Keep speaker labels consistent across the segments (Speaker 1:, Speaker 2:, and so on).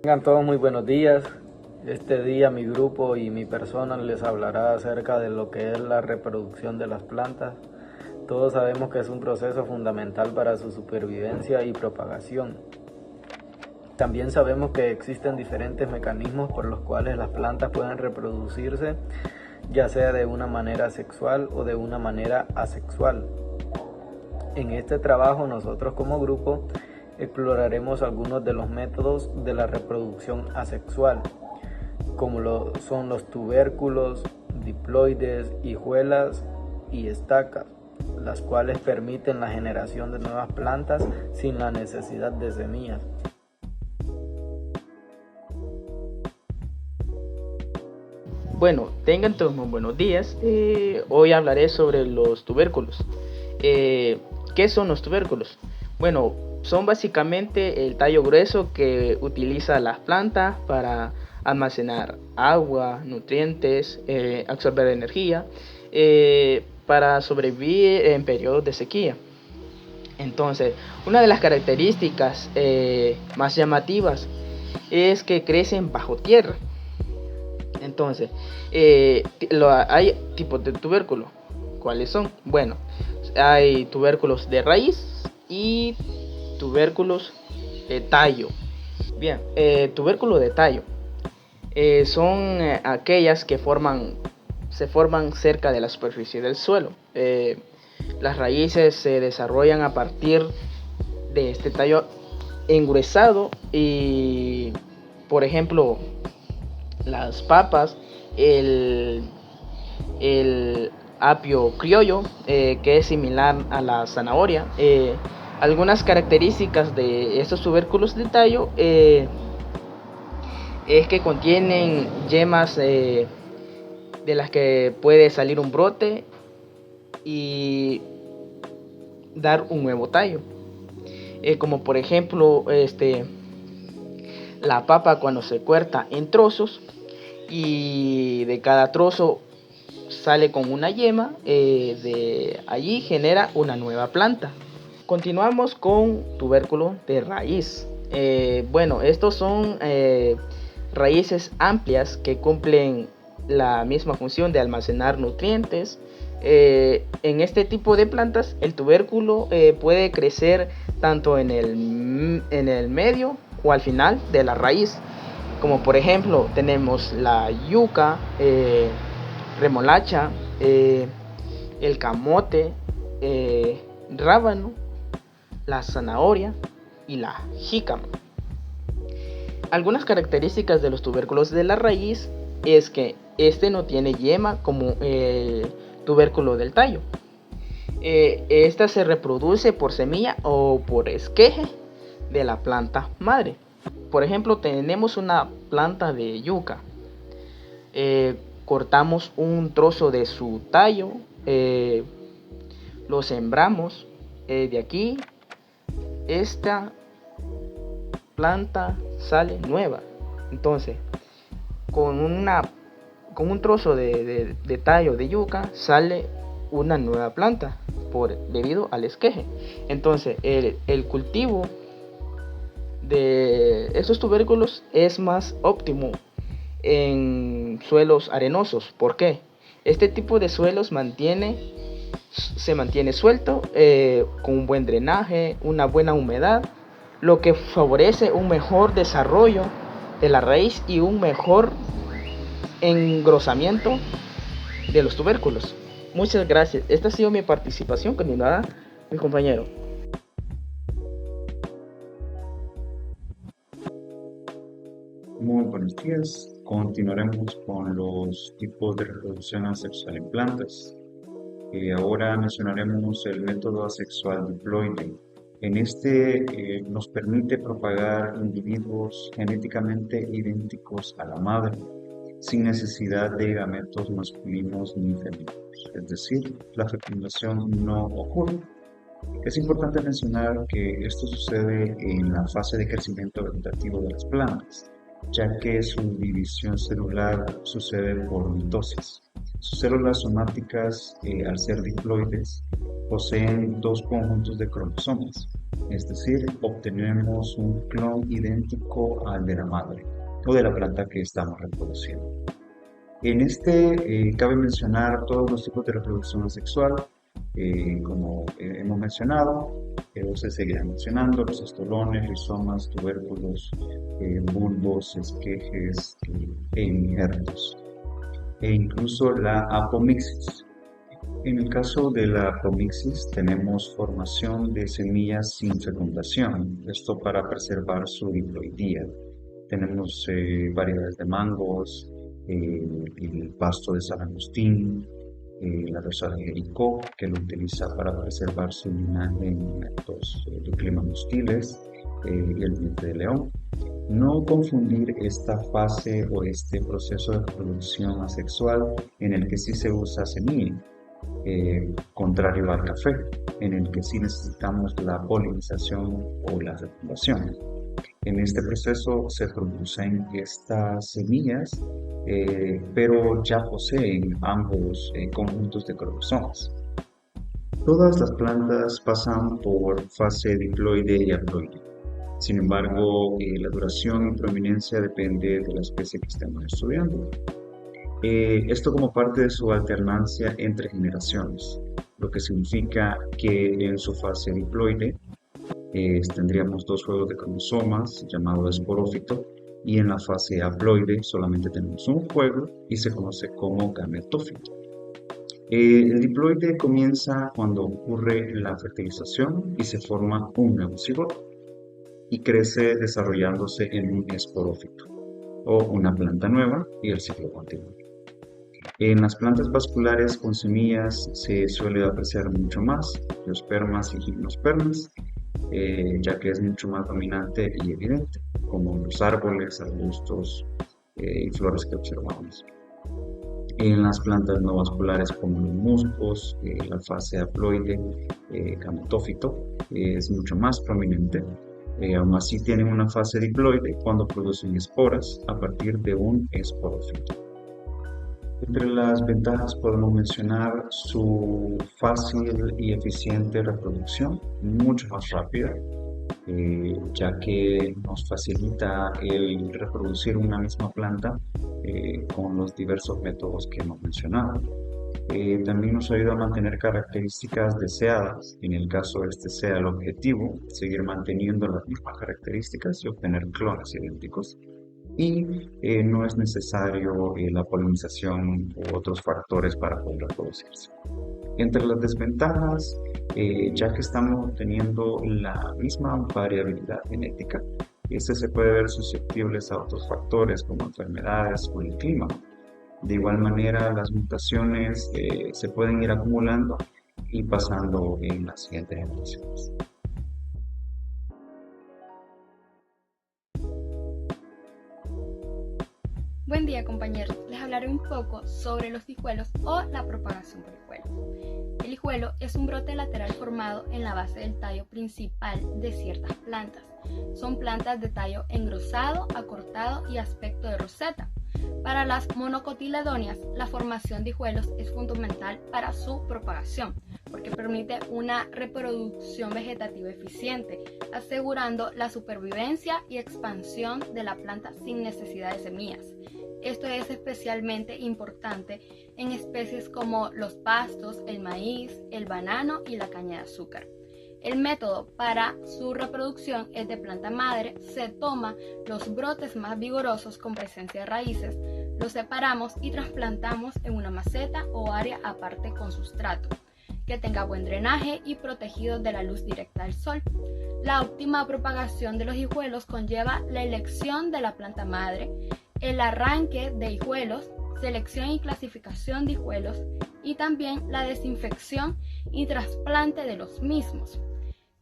Speaker 1: Tengan todos muy buenos días. Este día mi grupo y mi persona les hablará acerca de lo que es la reproducción de las plantas. Todos sabemos que es un proceso fundamental para su supervivencia y propagación. También sabemos que existen diferentes mecanismos por los cuales las plantas pueden reproducirse, ya sea de una manera sexual o de una manera asexual. En este trabajo nosotros como grupo exploraremos algunos de los métodos de la reproducción asexual, como son los tubérculos, diploides, hijuelas y estacas, las cuales permiten la generación de nuevas plantas sin la necesidad de semillas.
Speaker 2: Bueno, tengan todos muy buenos días. Hoy hablaré sobre los tubérculos. Eh, ¿Qué son los tubérculos? Bueno, son básicamente el tallo grueso que utiliza las plantas para almacenar agua, nutrientes, absorber energía, para sobrevivir en periodos de sequía. Entonces, una de las características más llamativas es que crecen bajo tierra. Entonces, hay tipos de tubérculo. ¿Cuáles son? Bueno, hay tubérculos de raíz y tubérculos de tallo. Bien, tubérculo de tallo son aquellas que se forman cerca de la superficie del suelo. Las raíces se desarrollan a partir de este tallo engruesado y, por ejemplo, las papas, el, el apio criollo, que es similar a la zanahoria. Algunas características de estos tubérculos de tallo es que contienen yemas de las que puede salir un brote y dar un nuevo tallo. Como por ejemplo, la papa cuando se corta en trozos y de cada trozo sale con una yema, de allí genera una nueva planta. Continuamos con tubérculo de raíz. Bueno, estos son raíces amplias que cumplen la misma función de almacenar nutrientes. En este tipo de plantas el tubérculo puede crecer tanto en el medio o al final de la raíz, como por ejemplo tenemos la yuca, remolacha, el camote, rábano, la zanahoria y la jícama. Algunas características de los tubérculos de la raíz es que este no tiene yema como el tubérculo del tallo. Esta se reproduce por semilla o por esqueje de la planta madre. Por ejemplo, tenemos una planta de yuca. Cortamos un trozo de su tallo, lo sembramos. De aquí, esta planta sale nueva. Entonces, con un trozo de tallo de yuca sale una nueva planta debido al esqueje. Entonces, el cultivo de estos tubérculos es más óptimo en suelos arenosos. ¿Por qué? Este tipo de suelos se mantiene suelto, con un buen drenaje, una buena humedad, lo que favorece un mejor desarrollo de la raíz y un mejor engrosamiento de los tubérculos. Muchas gracias. Esta ha sido mi participación. Continuará mi compañero.
Speaker 3: Muy buenos días. Continuaremos con los tipos de reproducción asexual en plantas. Ahora mencionaremos el método asexual diploide. En este nos permite propagar individuos genéticamente idénticos a la madre, sin necesidad de gametos masculinos ni femeninos, es decir, la fecundación no ocurre. Es importante mencionar que esto sucede en la fase de crecimiento vegetativo de las plantas, ya que su división celular sucede por mitosis. Sus células somáticas, al ser diploides, poseen dos conjuntos de cromosomas. es decir, obtenemos un clon idéntico al de la madre o de la planta que estamos reproduciendo. En cabe mencionar todos los tipos de reproducción asexual, como hemos mencionado, o se seguirán mencionando: los estolones, rizomas, tubérculos, bulbos, esquejes e injertos, e incluso la apomixis. En el caso de la apomixis tenemos formación de semillas sin fecundación, esto para preservar su diploidía. Tenemos variedades de mangos, el pasto de San Agustín, la rosa de Jericó, que lo utiliza para preservar su linaje en momentos de climas hostiles, y el diente de león. No confundir esta fase o este proceso de reproducción asexual en el que sí se usa semilla, contrario al café, en el que sí necesitamos la polinización o la fecundación. En este proceso se producen estas semillas, pero ya poseen ambos conjuntos de cromosomas. Todas las plantas pasan por fase diploide y haploide. Sin embargo, la duración y prominencia depende de la especie que estemos estudiando. Esto como parte de su alternancia entre generaciones, lo que significa que en su fase diploide tendríamos dos juegos de cromosomas llamado esporófito, y en la fase haploide solamente tenemos un juego y se conoce como gametófito. El diploide comienza cuando ocurre la fertilización y se forma un nuevo cigoto y crece desarrollándose en un esporófito o una planta nueva, y el ciclo continúa. En las plantas vasculares con semillas se suele apreciar mucho más angiospermas y gimnospermas, ya que es mucho más dominante y evidente, como en los árboles, arbustos y flores que observamos. En las plantas no vasculares como los musgos, la fase haploide, gametófito, es mucho más prominente. Aún así tienen una fase diploide cuando producen esporas a partir de un esporófito. Entre las ventajas podemos mencionar su fácil y eficiente reproducción, mucho más rápida, ya que nos facilita el reproducir una misma planta con los diversos métodos que hemos mencionado. También nos ayuda a mantener características deseadas. En el caso de este sea el objetivo, seguir manteniendo las mismas características y obtener clones idénticos. Y no es necesario la polinización u otros factores para poder reproducirse. Entre las desventajas, ya que estamos teniendo la misma variabilidad genética, se puede ver susceptibles a otros factores como enfermedades o el clima. De igual manera, las mutaciones se pueden ir acumulando y pasando en las siguientes generaciones.
Speaker 4: Buen día, compañeros. Les hablaré un poco sobre los hijuelos o la propagación por hijuelos. El hijuelo es un brote lateral formado en la base del tallo principal de ciertas plantas. Son plantas de tallo engrosado, acortado y aspecto de roseta. Para las monocotiledóneas, la formación de hijuelos es fundamental para su propagación, porque permite una reproducción vegetativa eficiente, asegurando la supervivencia y expansión de la planta sin necesidad de semillas. Esto es especialmente importante en especies como los pastos, el maíz, el banano y la caña de azúcar. El método para su reproducción es de planta madre. Se toma los brotes más vigorosos con presencia de raíces, los separamos y trasplantamos en una maceta o área aparte con sustrato, que tenga buen drenaje y protegido de la luz directa del sol. La óptima propagación de los hijuelos conlleva la elección de la planta madre, el arranque de hijuelos, selección y clasificación de hijuelos y también la desinfección y trasplante de los mismos.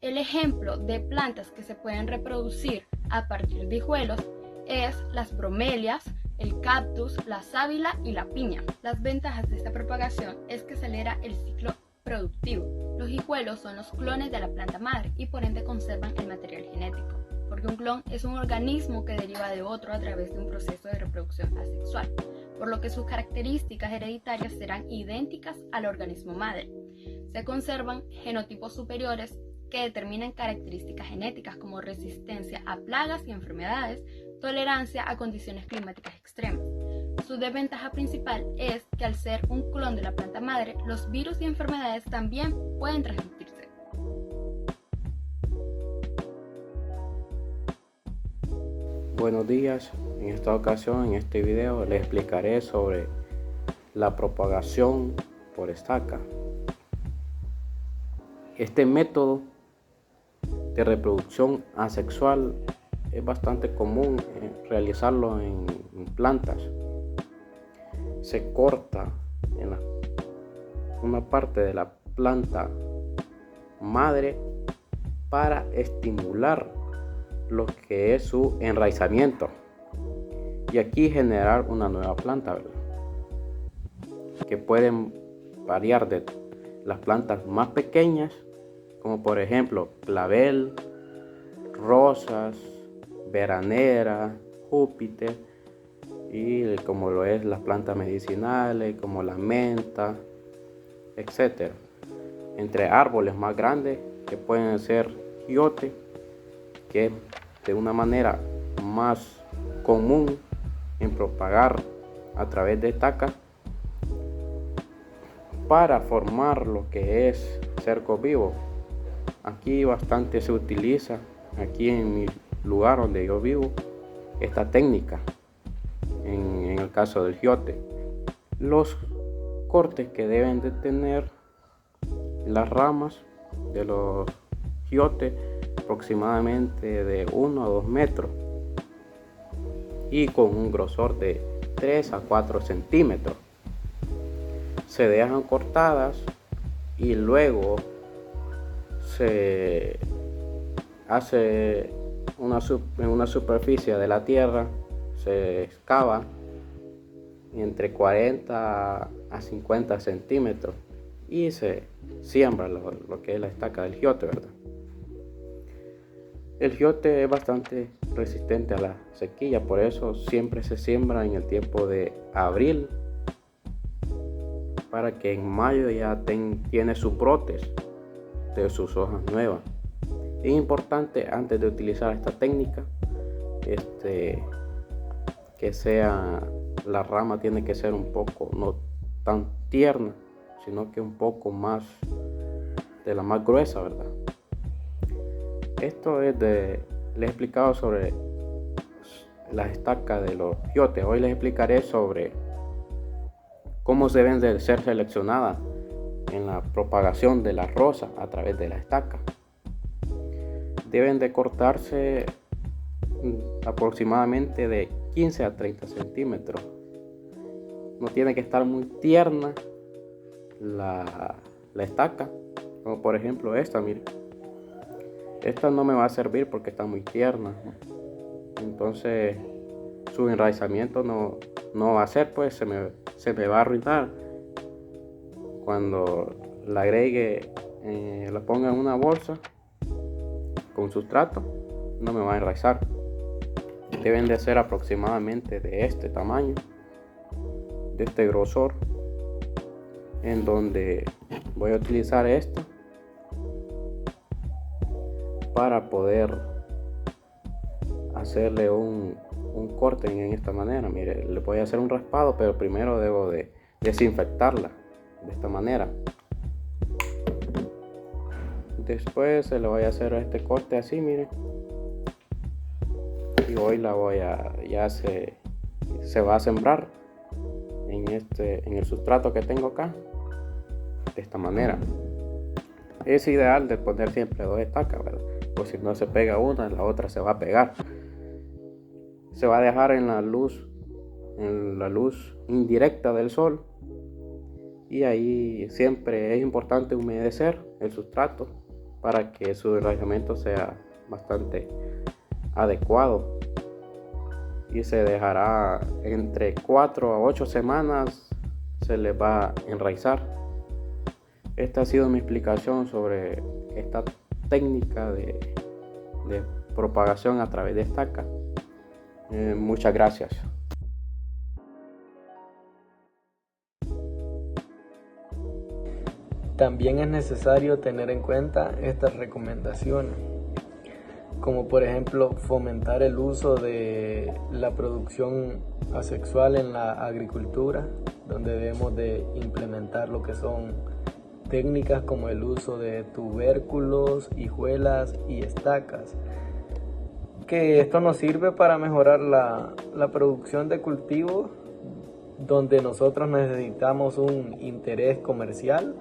Speaker 4: El ejemplo de plantas que se pueden reproducir a partir de hijuelos es las bromelias, el cactus, la sábila y la piña. Las ventajas de esta propagación es que acelera el ciclo productivo. Los hijuelos son los clones de la planta madre y por ende conservan el material genético, porque un clon es un organismo que deriva de otro a través de un proceso de reproducción asexual, por lo que sus características hereditarias serán idénticas al organismo madre. Se conservan genotipos superiores que determinan características genéticas como resistencia a plagas y enfermedades, tolerancia a condiciones climáticas extremas. Su desventaja principal es que al ser un clon de la planta madre, los virus y enfermedades también pueden transmitirse.
Speaker 5: Buenos días, en esta ocasión, en este video, les explicaré sobre la propagación por estaca. Este método de reproducción asexual es bastante común realizarlo en plantas. Se corta en una parte de la planta madre para estimular lo que es su enraizamiento y aquí generar una nueva planta, ¿verdad? Que pueden variar de las plantas más pequeñas, como por ejemplo clavel, rosas, veranera, Júpiter, y como lo es las plantas medicinales como la menta, etcétera, entre árboles más grandes que pueden ser giote, que de una manera más común en propagar a través de estacas para formar lo que es cerco vivo. Aquí bastante se utiliza, aquí en mi lugar donde yo vivo, esta técnica en el caso del giote. Los cortes que deben de tener las ramas de los giotes aproximadamente de 1 a 2 metros y con un grosor de 3 a 4 centímetros. Se dejan cortadas y luego se hace en una superficie de la tierra, se excava entre 40 a 50 centímetros y se siembra lo que es la estaca del giote, ¿verdad? El giote es bastante resistente a la sequía, por eso siempre se siembra en el tiempo de abril para que en mayo ya tiene sus brotes de sus hojas nuevas. Es importante antes de utilizar esta técnica que sea la rama tiene que ser un poco no tan tierna, sino que un poco más de la más gruesa, ¿verdad? Esto les he explicado sobre las estacas de los giotes. Hoy les explicaré sobre cómo deben de ser seleccionadas en la propagación de las rosas a través de la estaca. Deben de cortarse aproximadamente de 15 a 30 centímetros. No tiene que estar muy tierna la estaca, como por ejemplo esta, miren. Esta no me va a servir porque está muy tierna, entonces su enraizamiento no va a ser, pues se me va a arruinar. Cuando la agregue, la ponga en una bolsa con sustrato, no me va a enraizar. Deben de ser aproximadamente de este tamaño, de este grosor, en donde voy a utilizar esto para poder hacerle un corte en esta manera. Mire, le voy a hacer un raspado, pero primero debo de desinfectarla de esta manera. Después se le voy a hacer este corte así, mire. Y hoy la voy a, ya se va a sembrar en el sustrato que tengo acá, de esta manera. Es ideal de poner siempre 2 estacas, ¿verdad? Pues si no se pega una, la otra se va a pegar. Se va a dejar en la luz indirecta del sol, y ahí siempre es importante humedecer el sustrato para que su enraizamiento sea bastante adecuado, y se dejará entre 4 a 8 semanas, se les va a enraizar. Esta ha sido mi explicación sobre esta técnica de propagación a través de estaca. Muchas gracias.
Speaker 1: También es necesario tener en cuenta estas recomendaciones, como por ejemplo fomentar el uso de la producción asexual en la agricultura, donde debemos de implementar lo que son técnicas como el uso de tubérculos, hijuelas y estacas, que esto nos sirve para mejorar la producción de cultivos, donde nosotros necesitamos un interés comercial,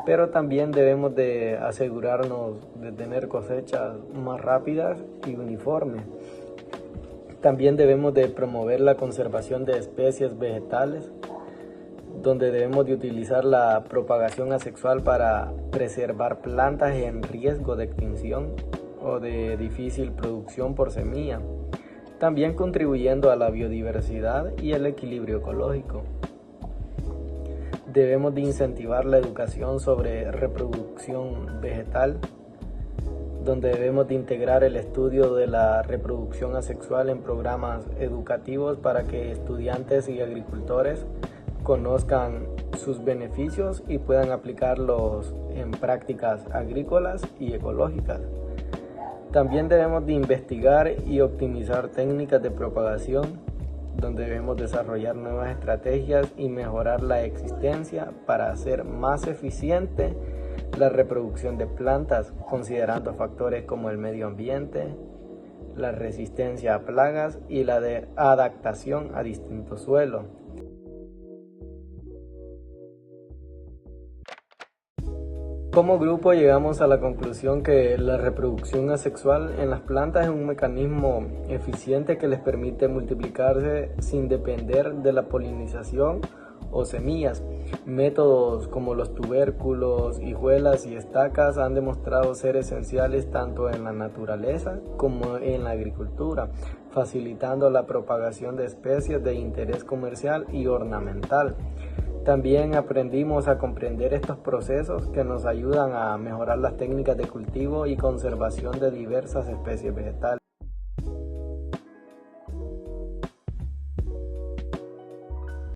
Speaker 1: pero también debemos de asegurarnos de tener cosechas más rápidas y uniformes. También debemos de promover la conservación de especies vegetales, donde debemos de utilizar la propagación asexual para preservar plantas en riesgo de extinción o de difícil producción por semilla, también contribuyendo a la biodiversidad y el equilibrio ecológico. Debemos de incentivar la educación sobre reproducción vegetal, donde debemos de integrar el estudio de la reproducción asexual en programas educativos para que estudiantes y agricultores conozcan sus beneficios y puedan aplicarlos en prácticas agrícolas y ecológicas. También debemos de investigar y optimizar técnicas de propagación, donde debemos desarrollar nuevas estrategias y mejorar la existencia para hacer más eficiente la reproducción de plantas, considerando factores como el medio ambiente, la resistencia a plagas y la adaptación a distintos suelos. Como grupo llegamos a la conclusión que la reproducción asexual en las plantas es un mecanismo eficiente que les permite multiplicarse sin depender de la polinización o semillas. Métodos como los tubérculos, hijuelas y estacas han demostrado ser esenciales tanto en la naturaleza como en la agricultura, facilitando la propagación de especies de interés comercial y ornamental. También aprendimos a comprender estos procesos que nos ayudan a mejorar las técnicas de cultivo y conservación de diversas especies vegetales.